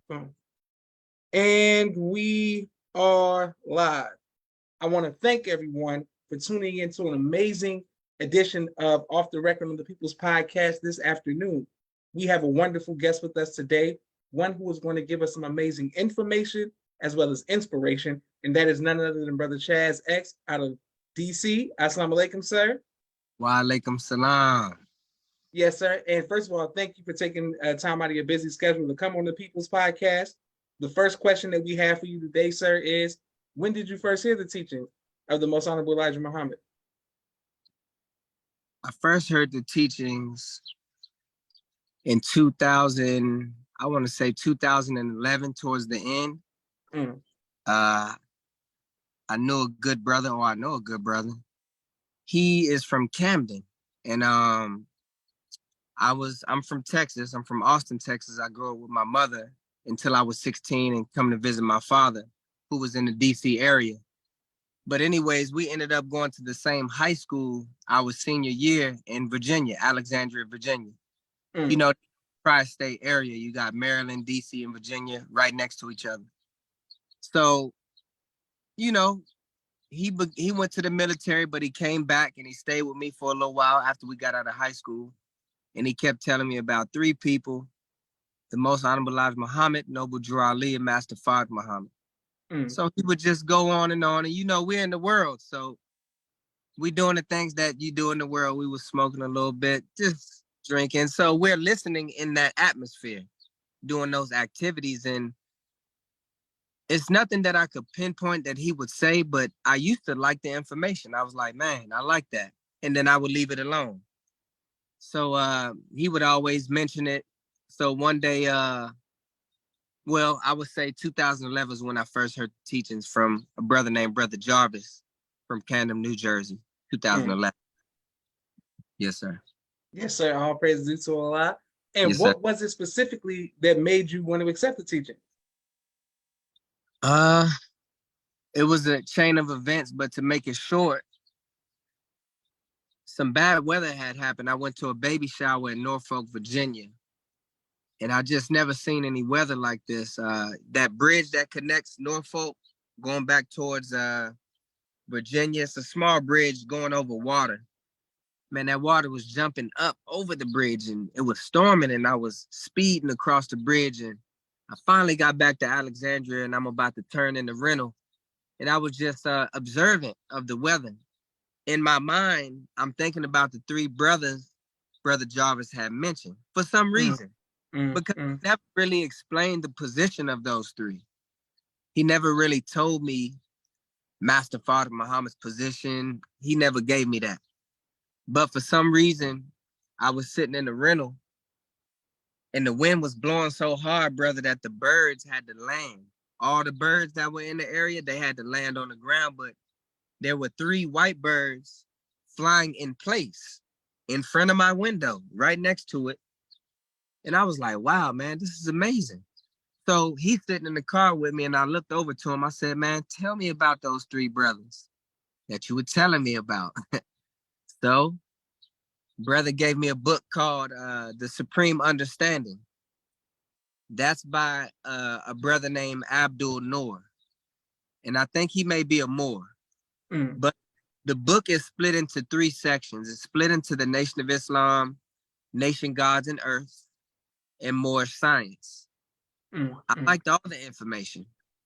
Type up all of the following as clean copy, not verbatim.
Boom. And we are live. I want to thank everyone for tuning into an amazing edition of Off the Record on the People's Podcast this afternoon. We have a wonderful guest with us today, one who is going to give us some amazing information as well as inspiration, and that is none other than Brother Chaz X out of DC. Assalamu alaikum, sir. Wa alaikum salam. Yes, sir. And first of all, thank you for taking time out of your busy schedule to come on the People's Podcast. The first question that we have for you today, sir, is when did you first hear the teaching of the Most Honorable Elijah Muhammad? I first heard the teachings in 2000, I want to say 2011, towards the end. I knew a good brother, or I know a good brother. He is from Camden, and I'm from Texas. I'm from Austin, Texas. I grew up with my mother until I was 16 and come to visit my father, who was in the DC area. But anyways, we ended up going to the same high school our senior year in Virginia, Alexandria, Virginia. You know, tri-state area. You got Maryland, DC, and Virginia right next to each other. So, you know, he went to the military, but he came back and he stayed with me for a little while after we got out of high school. And he kept telling me about three people: the Most Honorable Elijah Muhammad, Noble Drew Ali, and Master Fard Muhammad. So he would just go on. And you know, we're in the world. So we doing the things that you do in the world. We was smoking a little bit, just drinking. So we're listening in that atmosphere, doing those activities. And it's nothing that I could pinpoint that he would say, but I used to like the information. I was like, man, I like that. And then I would leave it alone. So he would always mention it. So one day, well, I would say 2011 is when I first heard teachings from a brother named Brother Jarvis from Camden, New Jersey, 2011. Yes, sir. Yes, sir. All praise due to Allah. And Yes, what sir. was it specifically that made you want to accept the teaching? It was a chain of events, but to make it short, some bad weather had happened. I went to a baby shower in Norfolk, Virginia. And I just never seen any weather like this. That bridge that connects Norfolk going back towards Virginia, it's a small bridge going over water. Man, that water was jumping up over the bridge and it was storming and I was speeding across the bridge. And I finally got back to Alexandria and I'm about to turn in the rental. And I was just observant of the weather. In my mind, I'm thinking about the three brothers Brother Jarvis had mentioned for some reason. Because he never really explained the position of those three. He never really told me Master Fard Muhammad's position. He never gave me that. But for some reason, I was sitting in the rental and the wind was blowing so hard, brother, that the birds had to land. All the birds that were in the area, they had to land on the ground. But there were three white birds flying in place in front of my window, right next to it. And I was like, wow, man, this is amazing. So he's sitting in the car with me and I looked over to him. I said, man, tell me about those three brothers that you were telling me about. So brother gave me a book called The Supreme Understanding. That's by a brother named Abdul Noor. And I think he may be a Moor. But the book is split into three sections. It's split into the Nation of Islam, Nation, Gods, and Earth, and more science. I liked all the information.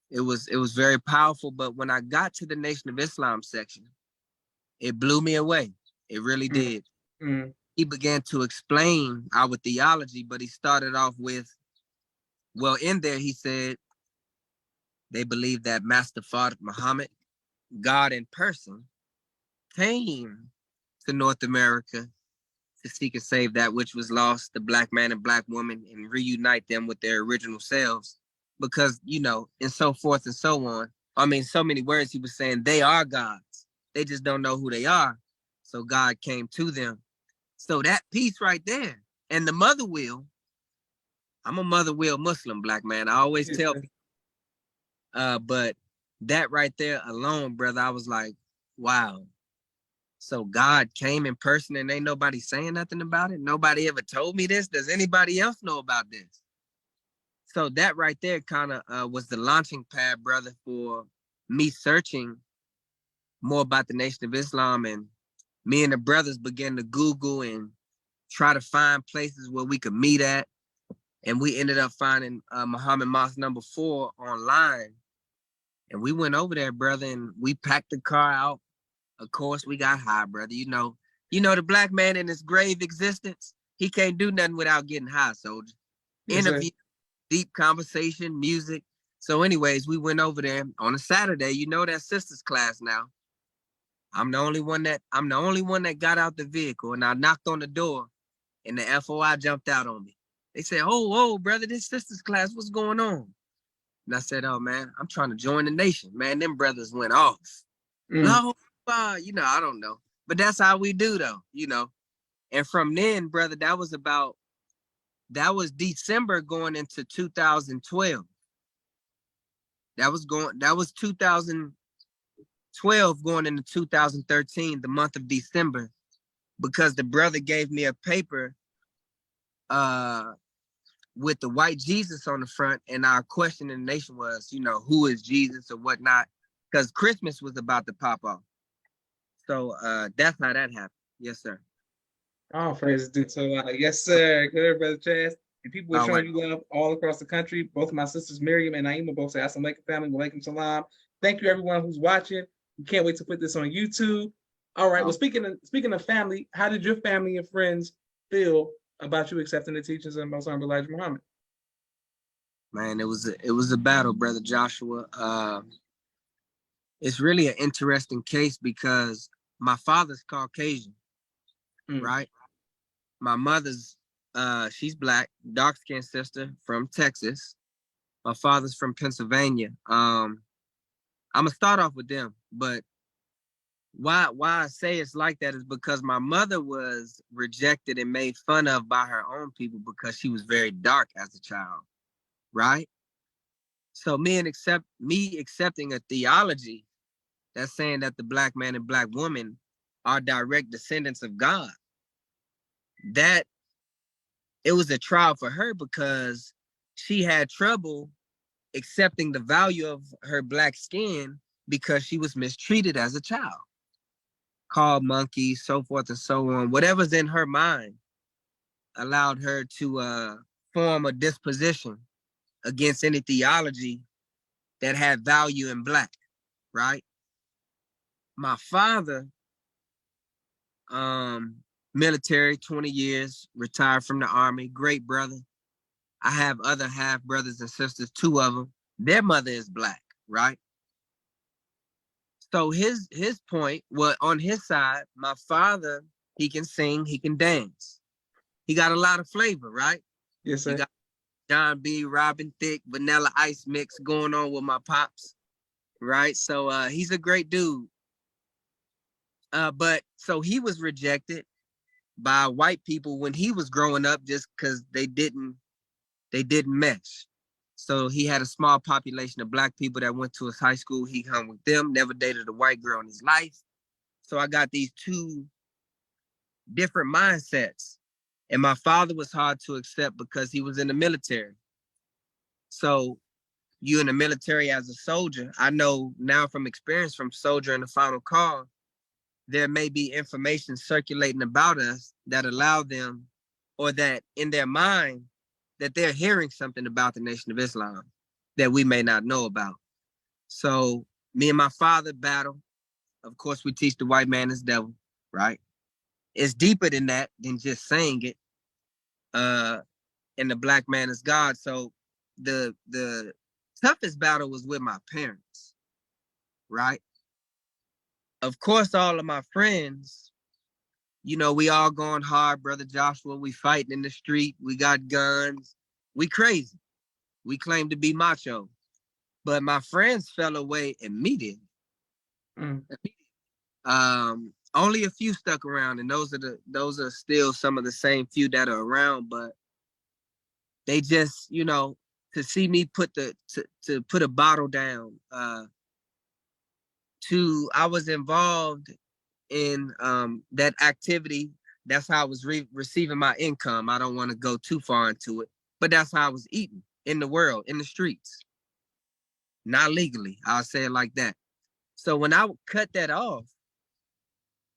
It was very powerful, but when I got to the Nation of Islam section, it blew me away. It really did. He began to explain our theology, but he started off with, well, in there he said they believe that Master Fard Muhammad, God in person, came to North America to seek and save that which was lost, the black man and black woman, and reunite them with their original selves. Because, you know, and so forth and so on. I mean, so many words he was saying, they are gods. They just don't know who they are. So God came to them. So that piece right there. And the mother wheel, I'm a mother wheel Muslim, black man. I always tell people. But that right there alone, brother, I was like, wow. So God came in person and ain't nobody saying nothing about it. Nobody ever told me this. Does anybody else know about this? So that right there kind of was the launching pad, brother, for me searching more about the Nation of Islam. And me and the brothers began to Google and try to find places where we could meet at. And we ended up finding Muhammad Mosque #4 online. And we went over there, brother, and we packed the car out. Of course, we got high, brother. The black man in his grave existence, he can't do nothing without getting high, soldier. Yes, sir. Interview, deep conversation, music. So anyways, we went over there on a Saturday. You know that sisters class now. I'm the only one that got out the vehicle, and I knocked on the door, and the FOI jumped out on me. They said, "Oh, brother, this sisters class, what's going on?" And I said, "Oh man, I'm trying to join the nation." Man, them brothers went off. Oh, I don't know, but that's how we do, though. And from then, brother, that was December going into 2012. That was 2012 going into 2013, the month of December, because the brother gave me a paper with the white Jesus on the front, and our question in the nation was, who is Jesus or whatnot, because Christmas was about to pop off. So that's how that happened. Yes, sir. Oh, praise due to Allah. Yes, sir. Good, Brother Chaz. And people are All showing right. you love all across the country. Both of my sisters, Miriam and Naima, both say Assalamu alaikum, family. Walaikum salam. Thank you, everyone who's watching. We can't wait to put this on YouTube. All right. Well, speaking of family, how did your family and friends feel about you accepting the teachings of Most Honorable Elijah Muhammad? Man, it was a battle, brother Joshua. It's really an interesting case because my father's Caucasian, right? My mother's she's black, dark-skinned sister from Texas. My father's from Pennsylvania. I'm gonna start off with them, but why I say it's like that is because my mother was rejected and made fun of by her own people because she was very dark as a child, right? So me accepting a theology that's saying that the black man and black woman are direct descendants of God, that it was a trial for her because she had trouble accepting the value of her black skin because she was mistreated as a child, called monkey, so forth and so on. Whatever's in her mind allowed her to form a disposition against any theology that had value in black, right? My father, military, 20 years, retired from the Army, great brother. I have other half brothers and sisters, 2 of them. Their mother is black, right? So his point was, on his side, my father, he can sing, he can dance. He got a lot of flavor, right? Yes, sir. You got John B. Robin Thicke, Vanilla Ice mix going on with my pops, right? So he's a great dude. But so he was rejected by white people when he was growing up just because they didn't mesh. So he had a small population of black people that went to his high school. He hung with them, never dated a white girl in his life. So I got these 2 different mindsets. And my father was hard to accept because he was in the military. So you in the military as a soldier, I know now from experience from Soldier in the Final Call, there may be information circulating about us that allow them, or that in their mind, that they're hearing something about the Nation of Islam that we may not know about. So me and my father battle. Of course, we teach the white man is devil, right? It's deeper than that, than just saying it. And the black man is God. So the toughest battle was with my parents, right? Of course, all of my friends, we all going hard, brother Joshua. We fighting in the street. We got guns. We crazy. We claim to be macho. But my friends fell away immediately. Only a few stuck around, and those are still some of the same few that are around, but they just, to see me put a bottle down. I was involved in that activity. That's how I was receiving my income. I don't want to go too far into it, but that's how I was eating. in the world, in the streets. Not legally, I'll say it like that. So when I cut that off,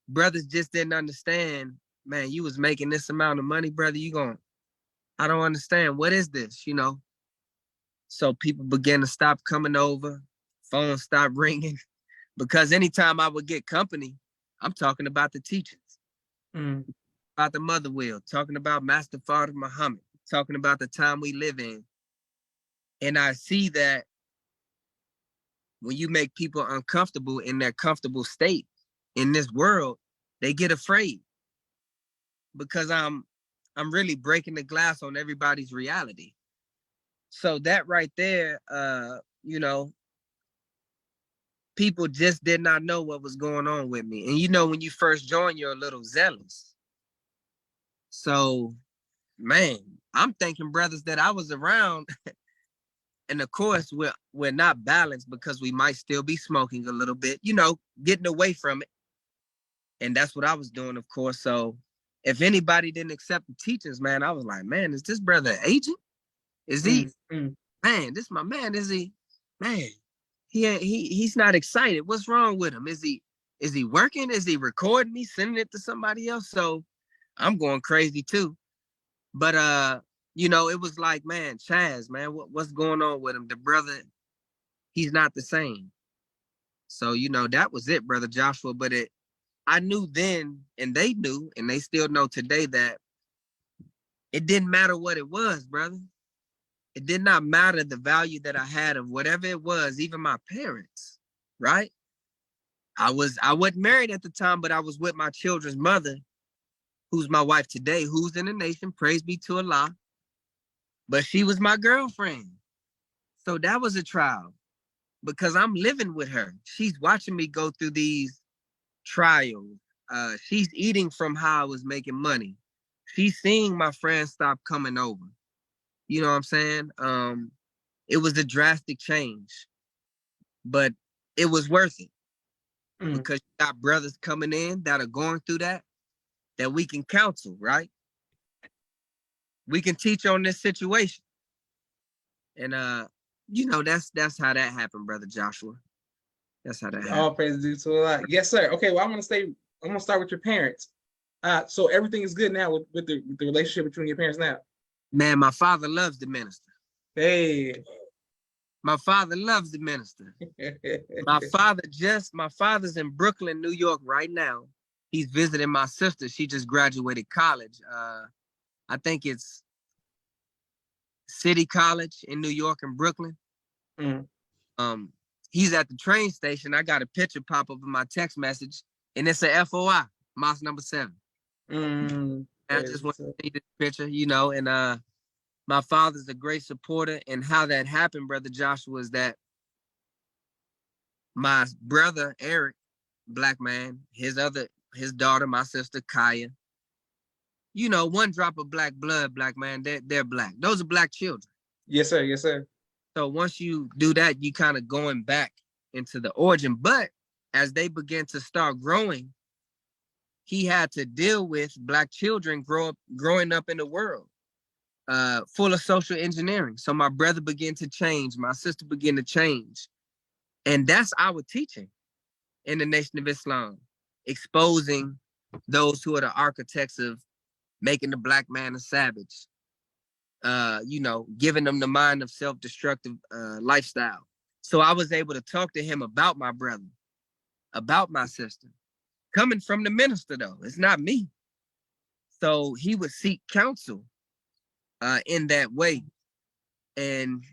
brothers just didn't understand, man, you was making this amount of money, brother, I don't understand. What is this, So people began to stop coming over, phones stopped ringing, because anytime I would get company, I'm talking about the teachings, about the mother wheel, talking about Master Father Muhammad, talking about the time we live in. And I see that when you make people uncomfortable in their comfortable state in this world, they get afraid, because I'm really breaking the glass on everybody's reality. So that right there, people just did not know what was going on with me. And when you first join, you're a little zealous. So, man, I'm thinking brothers that I was around, and of course we're not balanced, because we might still be smoking a little bit, getting away from it. And that's what I was doing, of course. So if anybody didn't accept the teachings, man, I was like, man, is this brother an agent? Is he, man, this my man, is he, man, he's not excited. What's wrong with him? Is he working? Is he recording me, sending it to somebody else? So I'm going crazy too. But it was like, man, Chaz, man, what's going on with him? The brother, he's not the same. So, that was it, brother Joshua. But I knew then, and they knew, and they still know today, that it didn't matter what it was, brother. It did not matter the value that I had of whatever it was, even my parents, right? I wasn't married at the time, but I was with my children's mother, who's my wife today, who's in the nation, praise be to Allah. But she was my girlfriend. So that was a trial, because I'm living with her. She's watching me go through these trials. She's eating from how I was making money. She's seeing my friends stop coming over. You know what I'm saying? It was a drastic change, but it was worth it, because you got brothers coming in that are going through that we can counsel, right? We can teach on this situation. And that's how that happened, brother Joshua. That's how that happened. All praise due to Allah. Yes, sir. Okay, well, I'm gonna start with your parents. So everything is good now with the relationship between your parents now. Man, my father loves the minister. Hey. My father loves the minister. My father's in Brooklyn, New York right now. He's visiting my sister. She just graduated college. I think it's City College in New York and Brooklyn. He's at the train station. I got a picture pop up in my text message, and it's a FOI, Mosque number 7. I just want to see this picture, and my father's a great supporter. And how that happened, brother Joshua, is that my brother Eric, black man, his daughter, my sister Kaya, one drop of black blood, black man, they're black. Those are black children. Yes, sir. Yes, sir. So once you do that, you kind of going back into the origin. But as they begin to start growing, he had to deal with black children growing up in the world full of social engineering. So my brother began to change. My sister began to change. And that's our teaching in the Nation of Islam, exposing those who are the architects of making the black man a savage, giving them the mind of self-destructive lifestyle. So I was able to talk to him about my brother, about my sister, coming from the minister, though. It's not me. So he would seek counsel in that way. And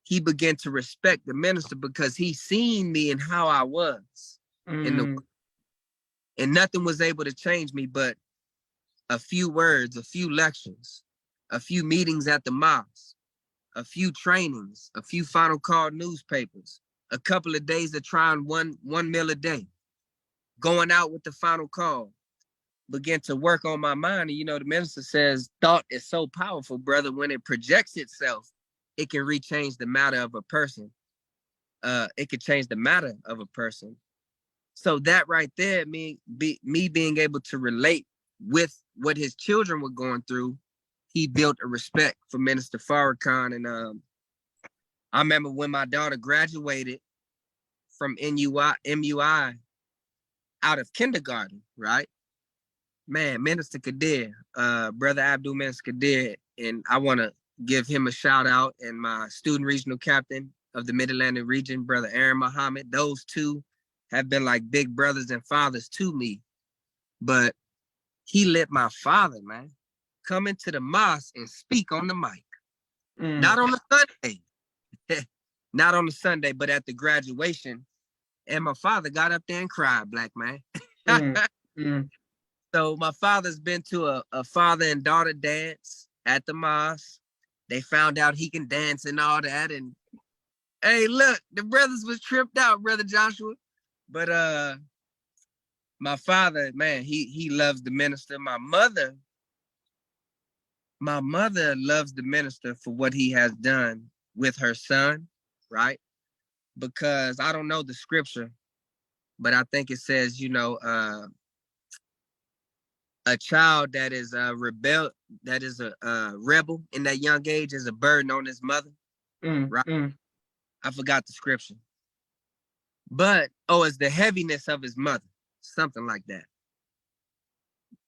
he began to respect the minister, because he seen me and how I was in the world. And nothing was able to change me but a few words, a few lectures, a few meetings at the mosque, a few trainings, a few final call newspapers, a couple of days of trying one meal a day, going out with the final call, began to work on my mind. And the minister says, thought is so powerful, brother. When it projects itself, it can rechange the matter of a person. It could change the matter of a person. So that right there, me being able to relate with what his children were going through, he built a respect for Minister Farrakhan. And I remember when my daughter graduated from MUI out of kindergarten, right? Man, Minister Kadir, Brother Abdul Minister Kadir, and I want to give him a shout out, and my student regional captain of the Mid-Atlantic region, Brother Aaron Muhammad. Those two have been like big brothers and fathers to me. But he let my father, man, come into the mosque and speak on the mic. Not on a Sunday. Not on a Sunday, but at the graduation. And my father got up there and cried, black man. So my father's been to a father and daughter dance at the mosque. They found out he can dance and all that. And hey, look, the brothers was tripped out, Brother Joshua. But my father, man, he loves the minister. My mother loves the minister for what he has done with her son, right? Because I don't know the scripture, but I think it says, you know, a child that is a rebel, that is a rebel in that young age is a burden on his mother, right? I forgot the scripture, but it's the heaviness of his mother, something like that.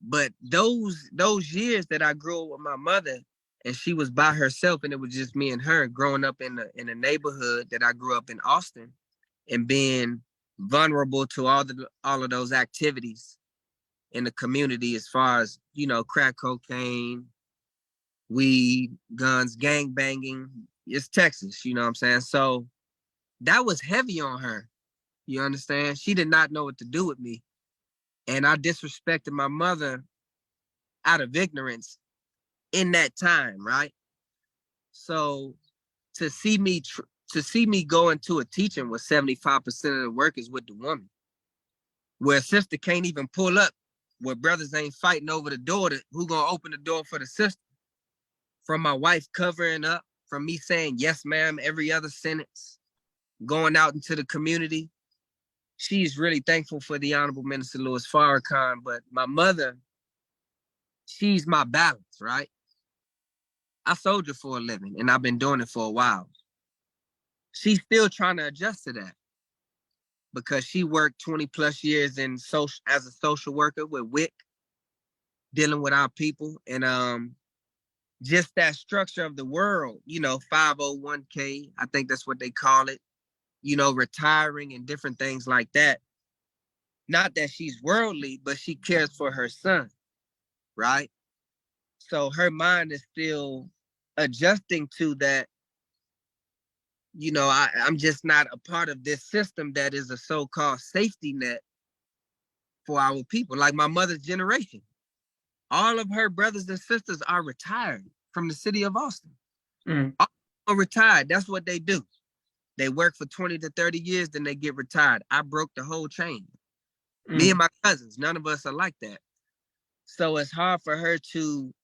But those years that I grew up with my mother, and she was by herself, and it was just me and her growing up in a neighborhood that I grew up in Austin, and being vulnerable to all of those activities in the community, as far as, you know, crack cocaine, weed, guns, gang banging. It's Texas, you know what I'm saying? So that was heavy on her. You understand? She did not know what to do with me. And I disrespected my mother out of ignorance in that time, right? So to see me go into a teaching where 75% of the work is with the woman, where a sister can't even pull up, where brothers ain't fighting over the door, who gonna open the door for the sister. From my wife covering up, from me saying yes, ma'am, every other sentence, going out into the community. She's really thankful for the Honorable Minister Louis Farrakhan, but my mother, she's my balance, right? I soldier for a living, and I've been doing it for a while. She's still trying to adjust to that, because she worked 20 plus years as a social worker with WIC, dealing with our people, and just that structure of the world, you know, 501k, I think that's what they call it, you know, retiring and different things like that. Not that she's worldly, but she cares for her son, right? So her mind is still adjusting to that. You know, I'm just not a part of this system that is a so-called safety net for our people. Like my mother's generation, all of her brothers and sisters are retired from the city of Austin. All are retired. That's what they do. They work for 20 to 30 years, then they get retired. I broke the whole chain. Me and my cousins, none of us are like that. So it's hard for her to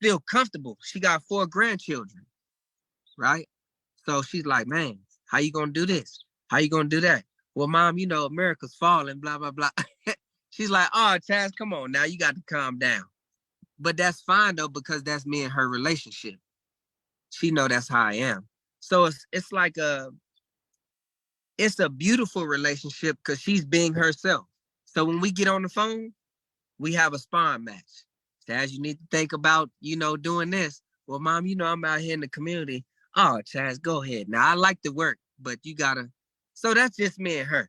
feel comfortable. She got 4 grandchildren, right? So she's like, man, how you gonna do this? How you gonna do that? Well, mom, you know, America's falling, blah, blah, blah. She's like, oh, Chaz, come on now, you got to calm down. But that's fine though, because that's me and her relationship. She know that's how I am. So it's like it's a beautiful relationship because she's being herself. So when we get on the phone, we have a sparring match. Chaz, you need to think about, you know, doing this. Well, mom, you know, I'm out here in the community. Oh, Chaz, go ahead. Now, I like the work, but you gotta. So that's just me and her.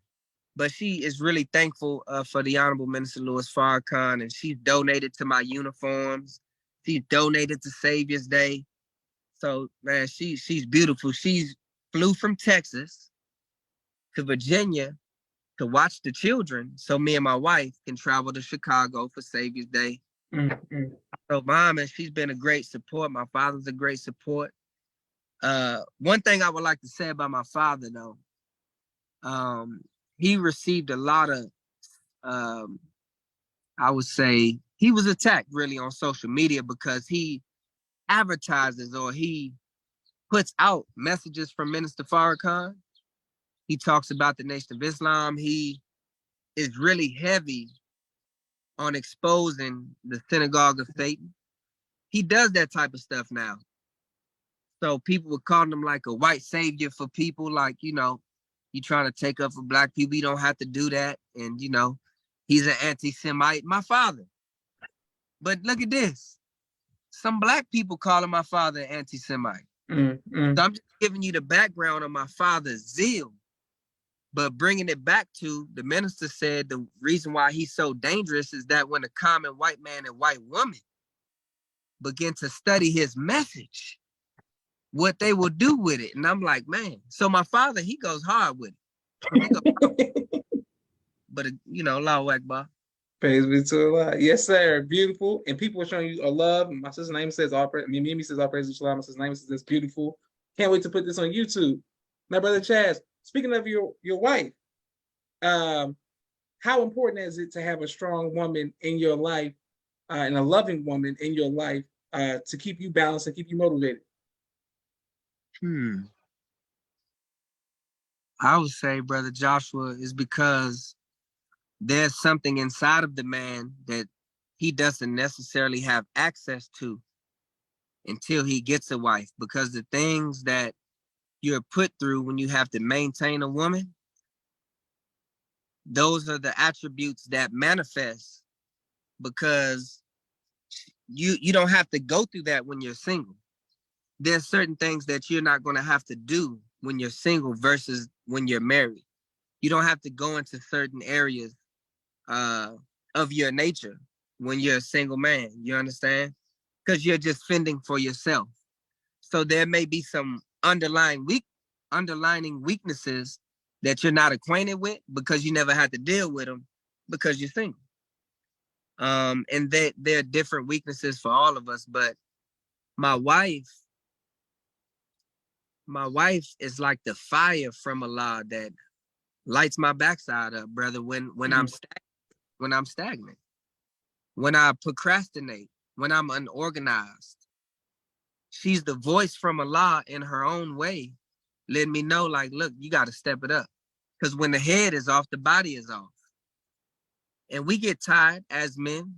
But she is really thankful for the Honorable Minister Louis Farrakhan, and she's donated to my uniforms. She's donated to Savior's Day. So, man, she's beautiful. She's flew from Texas to Virginia to watch the children, so me and my wife can travel to Chicago for Savior's Day. So mom, and she's been a great support. My father's a great support. One thing I would like to say about my father, though, he received a lot of, I would say, he was attacked really on social media because he advertises, or he puts out messages from Minister Farrakhan. He talks about the Nation of Islam. He is really heavy on exposing the synagogue of Satan. He does that type of stuff now. So people would call him like a white savior for people, like, you know, you trying to take up for black people, you don't have to do that. And, you know, he's an anti-Semite, my father. But look at this. Some black people calling my father an anti-Semite. So I'm just giving you the background of my father's zeal. But bringing it back to, the minister said the reason why he's so dangerous is that when a common white man and white woman begin to study his message, what they will do with it. And I'm like, man, so my father, he goes hard with it. He goes, but you know, Allahu Akbar. Praise be to Allah. Yes, sir. Beautiful. And people are showing you a love. My sister's name says all praise. Mimi says all praise to Islam. My sister's name says that's beautiful. Can't wait to put this on YouTube. My brother Chaz, speaking of your wife, how important is it to have a strong woman in your life and a loving woman in your life to keep you balanced and keep you motivated? I would say, Brother Joshua, is because there's something inside of the man that he doesn't necessarily have access to until he gets a wife. Because the things that you're put through when you have to maintain a woman, those are the attributes that manifest, because you don't have to go through that when you're single. There's certain things that you're not going to have to do when you're single versus when you're married. You don't have to go into certain areas of your nature when you're a single man. You understand? Because you're just fending for yourself. So there may be some underlying weaknesses that you're not acquainted with because you never had to deal with them because you're single. And there are different weaknesses for all of us. But my wife is like the fire from Allah that lights my backside up, brother, when I'm stagnant, when I procrastinate, when I'm unorganized. She's the voice from Allah in her own way, letting me know, like, look, you got to step it up. Because when the head is off, the body is off. And we get tired as men,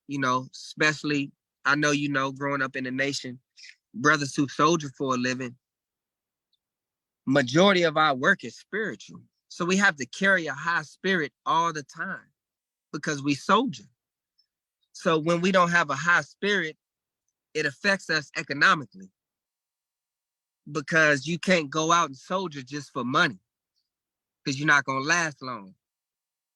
you know, especially, I know, you know, growing up in the nation, brothers who soldier for a living, majority of our work is spiritual. So we have to carry a high spirit all the time because we soldier. So when we don't have a high spirit, it affects us economically because you can't go out and soldier just for money because you're not going to last long.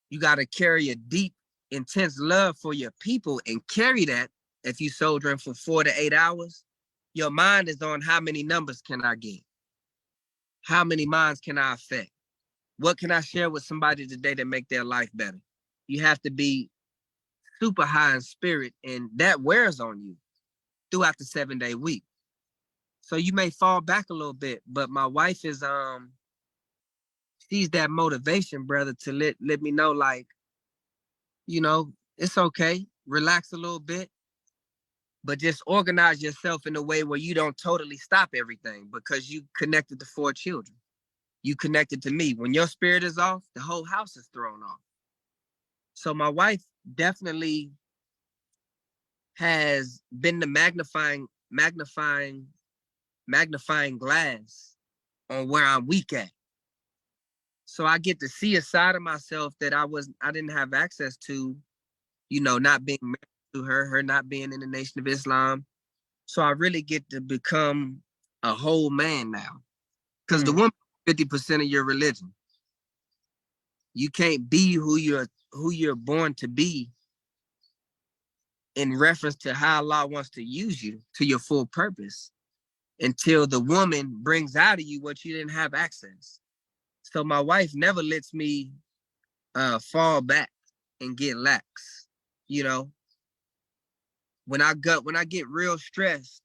You got to carry a deep, intense love for your people and carry that. If you soldiering for 4 to 8 hours, your mind is on how many numbers can I get? How many minds can I affect? What can I share with somebody today to make their life better? You have to be super high in spirit, and that wears on you throughout the 7-day week. So you may fall back a little bit, but my wife is she's that motivation, brother, to let me know, like, you know, it's okay, relax a little bit, but just organize yourself in a way where you don't totally stop everything because you connected to 4 children. You connected to me. When your spirit is off, the whole house is thrown off. So my wife definitely has been the magnifying glass on where I'm weak at. So I get to see a side of myself that I didn't have access to, you know, not being married to her not being in the Nation of Islam. So I really get to become a whole man now. Because the woman is 50% of your religion. You can't be who you're born to be in reference to how Allah wants to use you to your full purpose until the woman brings out of you what you didn't have access. So my wife never lets me fall back and get lax. You know, when I get real stressed,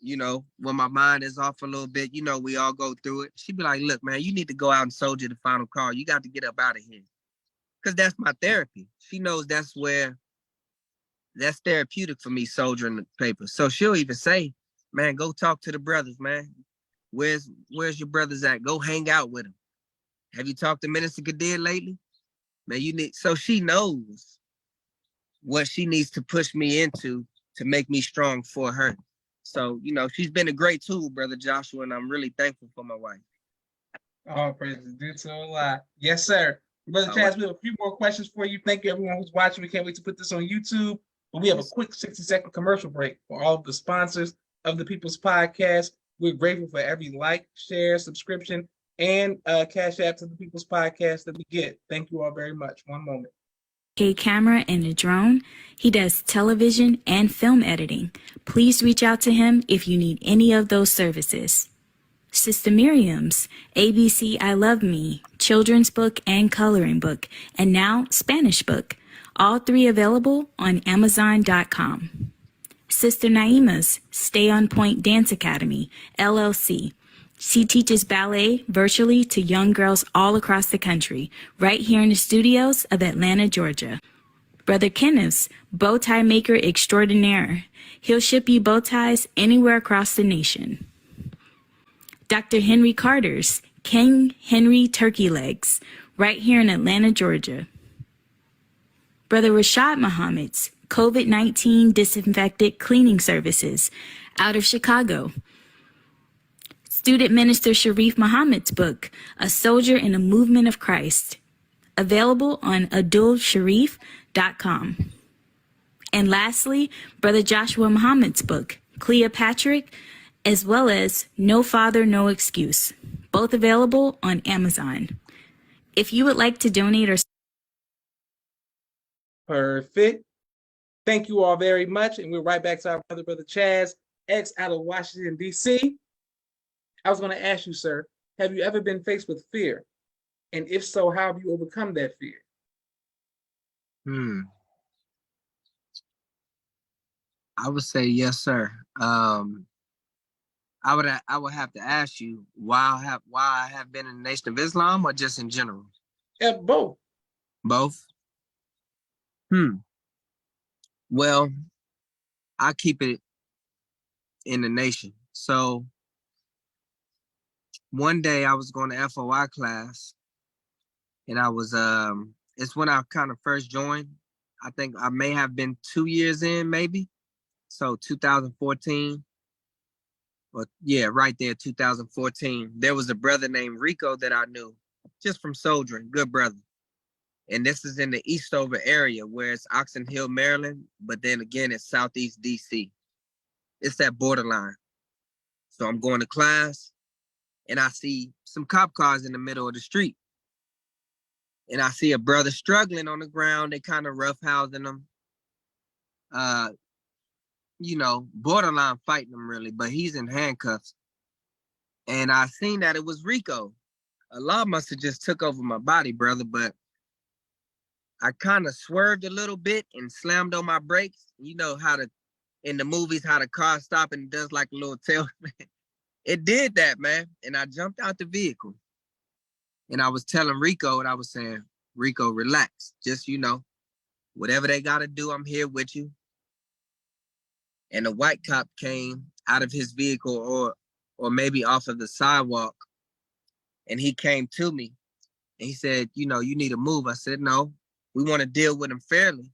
you know, when my mind is off a little bit, you know, we all go through it. She'd be like, look, man, you need to go out and soldier the final call. You got to get up out of here. Because that's my therapy. She knows that's therapeutic for me, soldiering the paper. So she'll even say, man, go talk to the brothers, man. Where's your brothers at? Go hang out with them. Have you talked to Minister Kadir lately? Man, so she knows what she needs to push me into to make me strong for her. So, she's been a great tool, Brother Joshua, and I'm really thankful for my wife. All praises due to Allah. Yes, sir. Brother All Chaz, right. we have a few more questions for you. Thank you, everyone who's watching. We can't wait to put this on YouTube. But we have a quick 60-second commercial break for all of the sponsors of the People's Podcast. We're grateful for every like, share, subscription, and cash app to the People's Podcast that we get. Thank you all very much. One moment. A camera and a drone. He does television and film editing. Please reach out to him if you need any of those services. Sister Miriam's ABC I Love Me, children's book and coloring book, and now Spanish book. All three available on Amazon.com. Sister Naima's Stay on Point Dance Academy, LLC. She teaches ballet virtually to young girls all across the country, right here in the studios of Atlanta, Georgia. Brother Kenneth's Bow Tie Maker Extraordinaire. He'll ship you bow ties anywhere across the nation. Dr. Henry Carter's King Henry Turkey Legs, right here in Atlanta, Georgia. Brother Rashad Muhammad's COVID-19 Disinfected Cleaning Services, out of Chicago. Student Minister Sharif Muhammad's book, A Soldier in the Movement of Christ, available on adulsharif.com. And lastly, Brother Joshua Muhammad's book, Cleopatra, as well as No Father, No Excuse, both available on Amazon. If you would like to donate or... Perfect. Thank you all very much. And we're right back to our brother Chaz, ex out of Washington, D.C. I was going to ask you, sir, have you ever been faced with fear? And if so, how have you overcome that fear? I would say yes, sir. I would have to ask you why I have been in the Nation of Islam, or just in general? Yeah, both. Both? Well, I keep it in the nation. So one day I was going to FOI class, and I was it's when I kind of first joined. I think I may have been 2 years in, maybe. So 2014. Well, yeah, right there, 2014. There was a brother named Rico that I knew, just from soldiering, good brother. And this is in the Eastover area, where it's Oxon Hill, Maryland, but then again, it's Southeast DC. It's that borderline. So I'm going to class, and I see some cop cars in the middle of the street. And I see a brother struggling on the ground. They kind of roughhousing him. Borderline fighting him, really, but he's in handcuffs. And I seen that it was Rico. Allah must have just took over my body, brother, but I kind of swerved a little bit and slammed on my brakes. You know how in the movies, how the car stops and does like a little tail. It did that, man. And I jumped out the vehicle. And I was telling Rico, and I was saying, Rico, relax. Just, whatever they got to do, I'm here with you. And a white cop came out of his vehicle or maybe off of the sidewalk. And he came to me and he said, you need to move. I said, no, we want to deal with him fairly.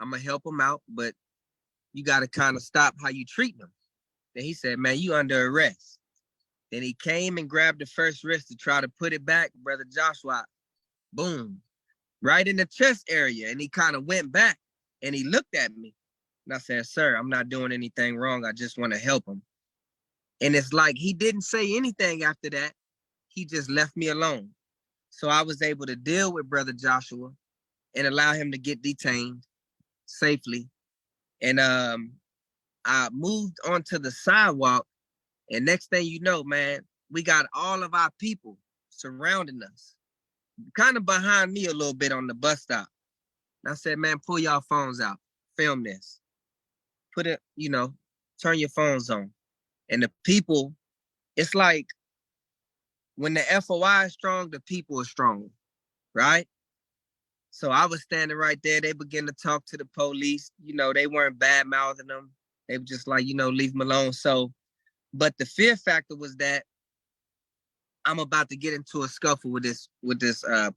I'm going to help him out, but you got to kind of stop how you treat him. Then he said, man, you under arrest. Then he came and grabbed the first wrist to try to put it back. Brother Joshua, boom, right in the chest area. And he kind of went back and he looked at me. And I said, sir, I'm not doing anything wrong. I just want to help him. And it's like he didn't say anything after that. He just left me alone. So I was able to deal with Brother Joshua and allow him to get detained safely. And I moved onto the sidewalk. And next thing you know, man, we got all of our people surrounding us, kind of behind me a little bit on the bus stop. And I said, man, pull y'all phones out, film this. Put it, turn your phones on. And the people, it's like when the FOI is strong, the people are strong, right? So I was standing right there. They began to talk to the police. They weren't bad-mouthing them. They were just like, leave them alone. So, but the fear factor was that I'm about to get into a scuffle with this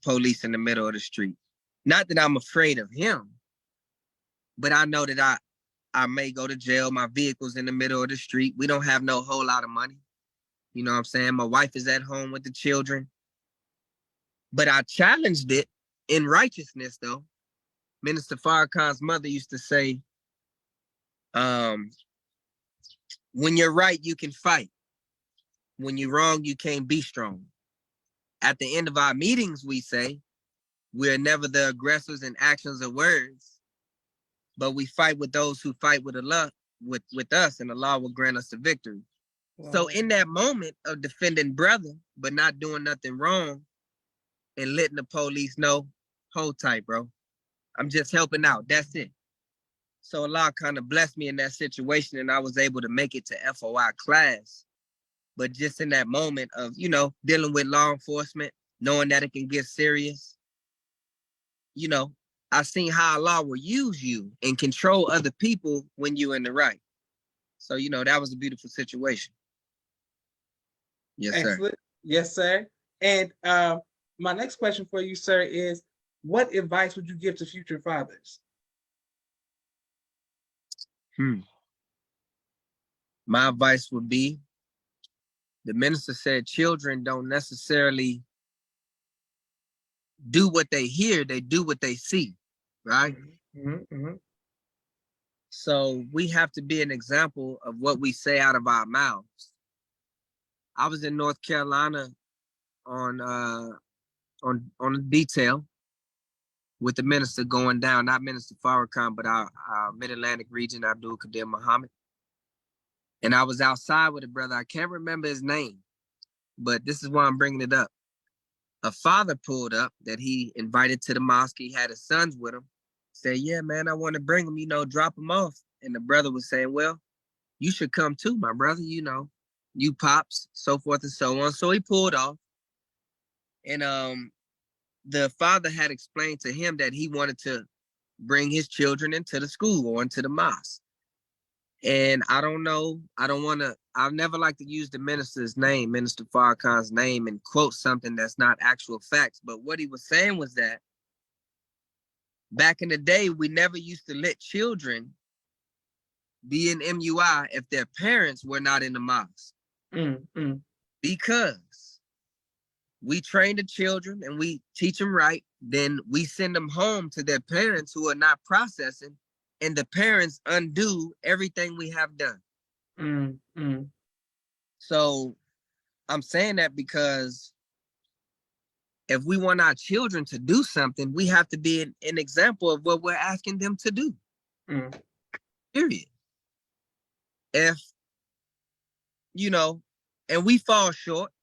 police in the middle of the street. Not that I'm afraid of him, but I know that I may go to jail. My vehicle's in the middle of the street. We don't have no whole lot of money. You know what I'm saying? My wife is at home with the children. But I challenged it in righteousness, though. Minister Farrakhan's mother used to say, when you're right, you can fight. When you're wrong, you can't be strong. At the end of our meetings, we say, we're never the aggressors in actions or words, but we fight with those who fight with Allah, with us, and Allah will grant us the victory. Wow. So in that moment of defending brother, but not doing nothing wrong, and letting the police know, hold tight, bro. I'm just helping out. That's it. So Allah kind of blessed me in that situation, and I was able to make it to FOI class. But just in that moment of, you know, dealing with law enforcement, knowing that it can get serious, you know, I seen how Allah will use you and control other people when you're in the right. So, you know, that was a beautiful situation. Yes, Excellent. sir. Yes, sir. And my next question for you, sir, is what advice would you give to future fathers? My advice would be, the minister said children don't necessarily do what they hear, they do what they see, right? Mm-hmm, mm-hmm. So we have to be an example of what we say out of our mouths. I was in North Carolina on a detail with the minister going down, not Minister Farrakhan, but our Mid-Atlantic region, Abdul Qadir Muhammad. And I was outside with a brother. I can't remember his name, but this is why I'm bringing it up. A father pulled up that he invited to the mosque. He had his sons with him. Said, yeah, man, I want to bring them, you know, drop them off. And the brother was saying, well, you should come too, my brother, you know, you pops, so forth and so on. So he pulled off. And the father had explained to him that he wanted to bring his children into the school or into the mosque. And I don't know, I'll never like to use the minister's name, Minister Farrakhan's name, and quote something that's not actual facts. But what he was saying was that back in the day, we never used to let children be in MUI if their parents were not in the mosque. Because we train the children and we teach them right, then we send them home to their parents who are not processing, and the parents undo everything we have done. So I'm saying that because if we want our children to do something, we have to be an example of what we're asking them to do. Period. If, you know, and we fall short,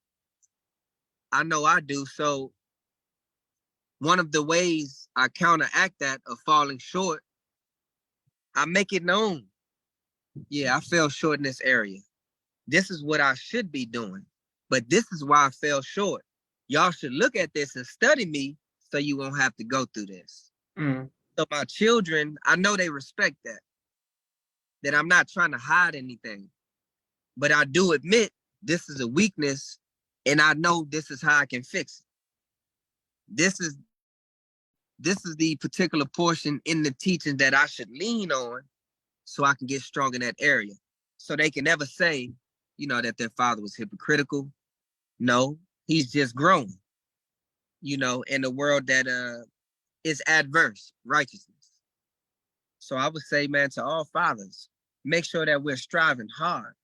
I know I do. So one of the ways I counteract that of falling short, I make it known. Yeah, I fell short in this area. This is what I should be doing, but this is why I fell short. Y'all should look at this and study me so you won't have to go through this. So my children, I know they respect that I'm not trying to hide anything, but I do admit this is a weakness, and I know this is how I can fix it. This is the particular portion in the teaching that I should lean on so I can get strong in that area. So they can never say, you know, that their father was hypocritical. No, he's just growing, you know, in a world that is adverse, righteousness. So I would say, man, to all fathers, make sure that we're striving hard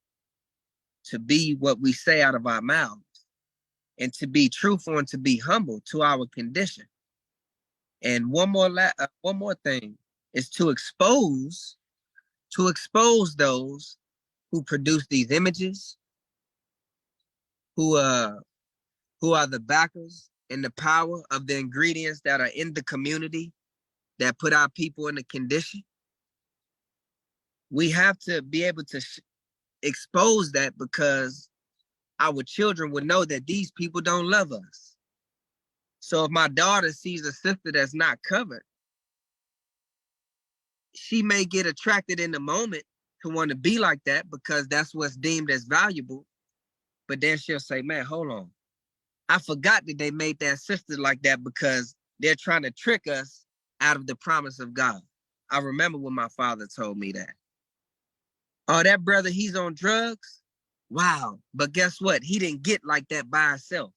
to be what we say out of our mouths, and to be truthful and to be humble to our condition. And one more thing is to expose those who produce these images, who are the backers and the power of the ingredients that are in the community that put our people in a condition. We have to be able to expose that, because our children would know that these people don't love us. So if my daughter sees a sister that's not covered, she may get attracted in the moment to want to be like that because that's what's deemed as valuable. But then she'll say, man, hold on. I forgot that they made that sister like that because they're trying to trick us out of the promise of God. I remember when my father told me that. Oh, that brother, he's on drugs? Wow. But guess what? He didn't get like that by himself.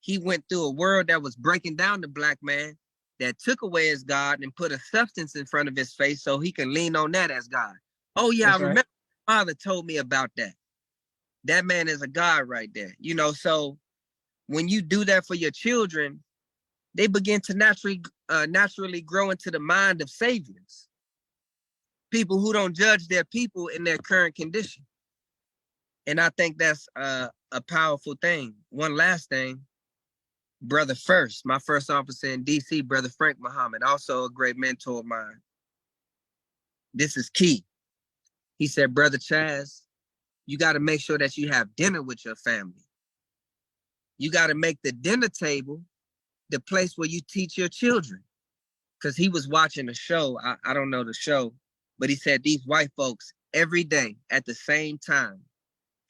He went through a world that was breaking down the black man, that took away his God and put a substance in front of his face so he can lean on that as God. Oh, yeah, That's I right. remember my father told me about that. That man is a God right there. So when you do that for your children, they begin to naturally grow into the mind of saviors, people who don't judge their people in their current condition. And I think that's a powerful thing. One last thing, Brother First, my first officer in DC, Brother Frank Muhammad, also a great mentor of mine. This is key. He said, Brother Chaz, you got to make sure that you have dinner with your family. You got to make the dinner table the place where you teach your children. Because he was watching a show, I don't know the show, but he said these white folks every day at the same time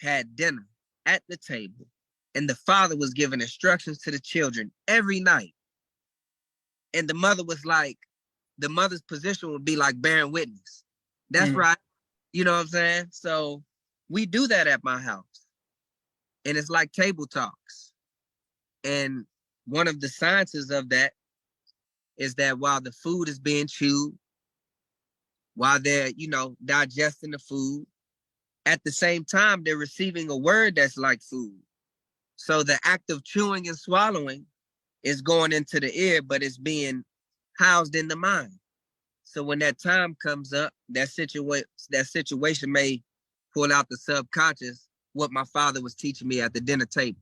had dinner at the table, and the father was giving instructions to the children every night. And the mother's position would be like bearing witness. That's right. You know what I'm saying? So we do that at my house. And it's like table talks. And one of the sciences of that is that while the food is being chewed, while they're, digesting the food, at the same time, they're receiving a word that's like food. So the act of chewing and swallowing is going into the ear, but it's being housed in the mind. So when that time comes up, that situation may pull out the subconscious, what my father was teaching me at the dinner table.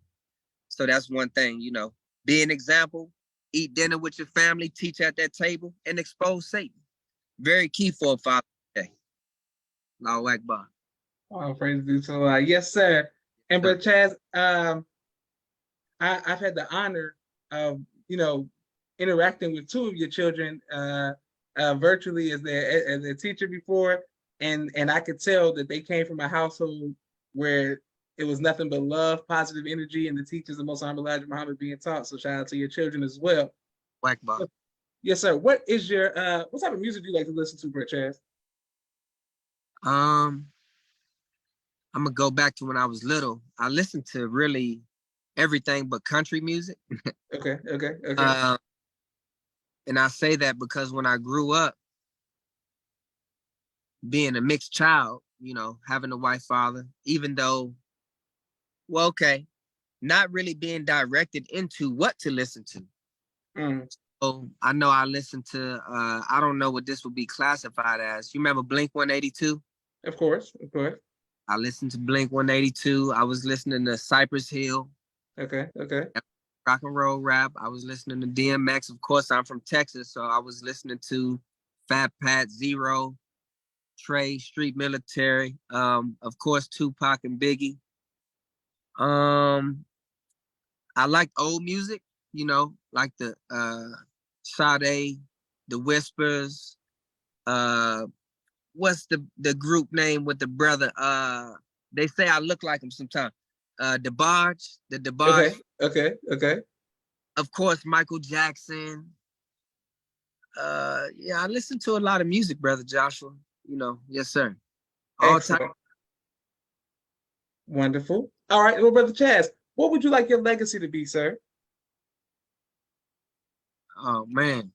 So that's one thing, be an example, eat dinner with your family, teach at that table, and expose Satan. Very key for a father today. Allahu Akbar. Oh, praise be to Allah. Yes, sir. And Brother Chaz, I've had the honor of, interacting with two of your children virtually as a teacher before, and I could tell that they came from a household where it was nothing but love, positive energy, and the teachers of Most Honorable Elijah Muhammad being taught. So shout out to your children as well. Akbar. Yes, sir. What is your what type of music do you like to listen to, Brother Chaz? I'm gonna go back to when I was little. I listened to really everything but country music. Okay. And I say that because when I grew up, being a mixed child, having a white father, even though, not really being directed into what to listen to. So I know I listened to, I don't know what this would be classified as. You remember Blink 182? Of course. I listened to Blink 182. I was listening to Cypress Hill. Okay. Rock and roll rap. I was listening to DMX. Of course, I'm from Texas, so I was listening to Fat Pat, Zero, Trey, Street Military. Of course, Tupac and Biggie. I like old music, like the Sade, the Whispers. What's the group name with the brother? They say I look like him sometimes. DeBarge, the DeBarge. Okay. Of course, Michael Jackson. Yeah, I listen to a lot of music, brother Joshua. Yes, sir. All Excellent. time. Wonderful. All right, well, Brother Chaz, what would you like your legacy to be, sir? Oh man.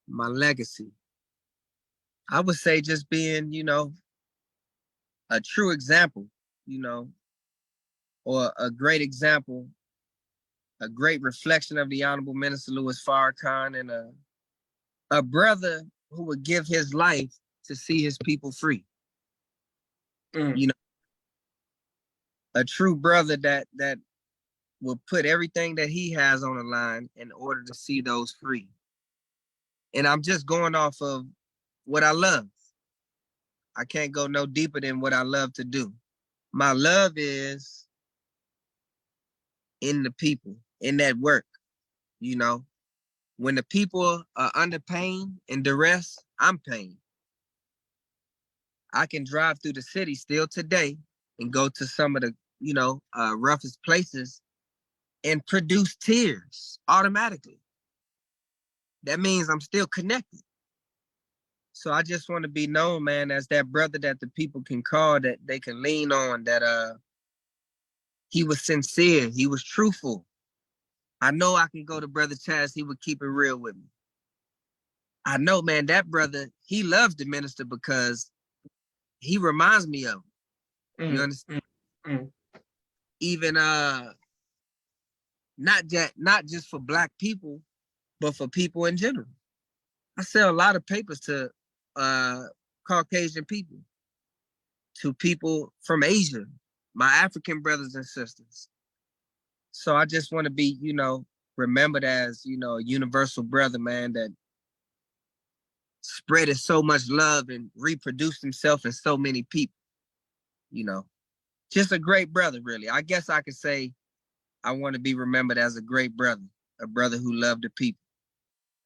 My legacy. I would say just being, a true example, or a great example, a great reflection of the Honorable Minister Louis Farrakhan, and a brother who would give his life to see his people free. A true brother that will put everything that he has on the line in order to see those free. And I'm just going off of what I love. I can't go no deeper than what I love to do. My love is in the people, in that work. When the people are under pain and duress, I'm pain. I can drive through the city still today and go to some of the, roughest places and produce tears automatically. that means I'm still connected. So I just want to be known, man, as that brother that the people can call, that they can lean on, that he was sincere, he was truthful. I know I can go to Brother Chaz, he would keep it real with me. I know, man, that brother, he loves the minister because he reminds me of him. You understand? Even not just for Black people, but for people in general. I sell a lot of papers to Caucasian people, to people from Asia, my African brothers and sisters. So I just want to be, remembered as, a universal brother, man, that spreaded so much love and reproduced himself in so many people. Just a great brother, really. I guess I could say I want to be remembered as a great brother, a brother who loved the people,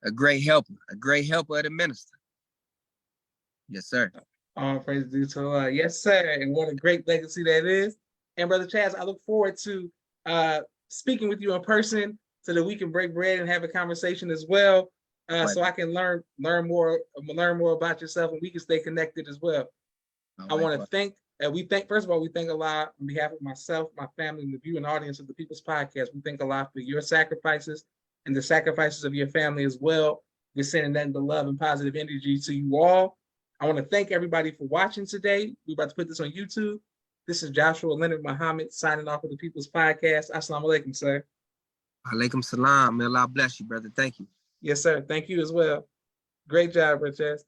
a great helper of the minister. Yes, sir. All praise due to Allah. Yes, sir. And what a great legacy that is. And Brother Chaz, I look forward to speaking with you in person so that we can break bread and have a conversation as well. So I can learn more about yourself, and we can stay connected as well. I want to thank, first of all, we thank Allah on behalf of myself, my family, and the viewing audience of the People's Podcast. We thank Allah for your sacrifices and the sacrifices of your family as well. We're sending that the love and positive energy to you all. I want to thank everybody for watching today. We're about to put this on YouTube. This is Joshua Leonard Muhammad signing off of the People's Podcast. Assalamu alaikum, sir. Alaikum salam. May Allah bless you, brother. Thank you. Yes, sir. Thank you as well. Great job, Bro Chaz.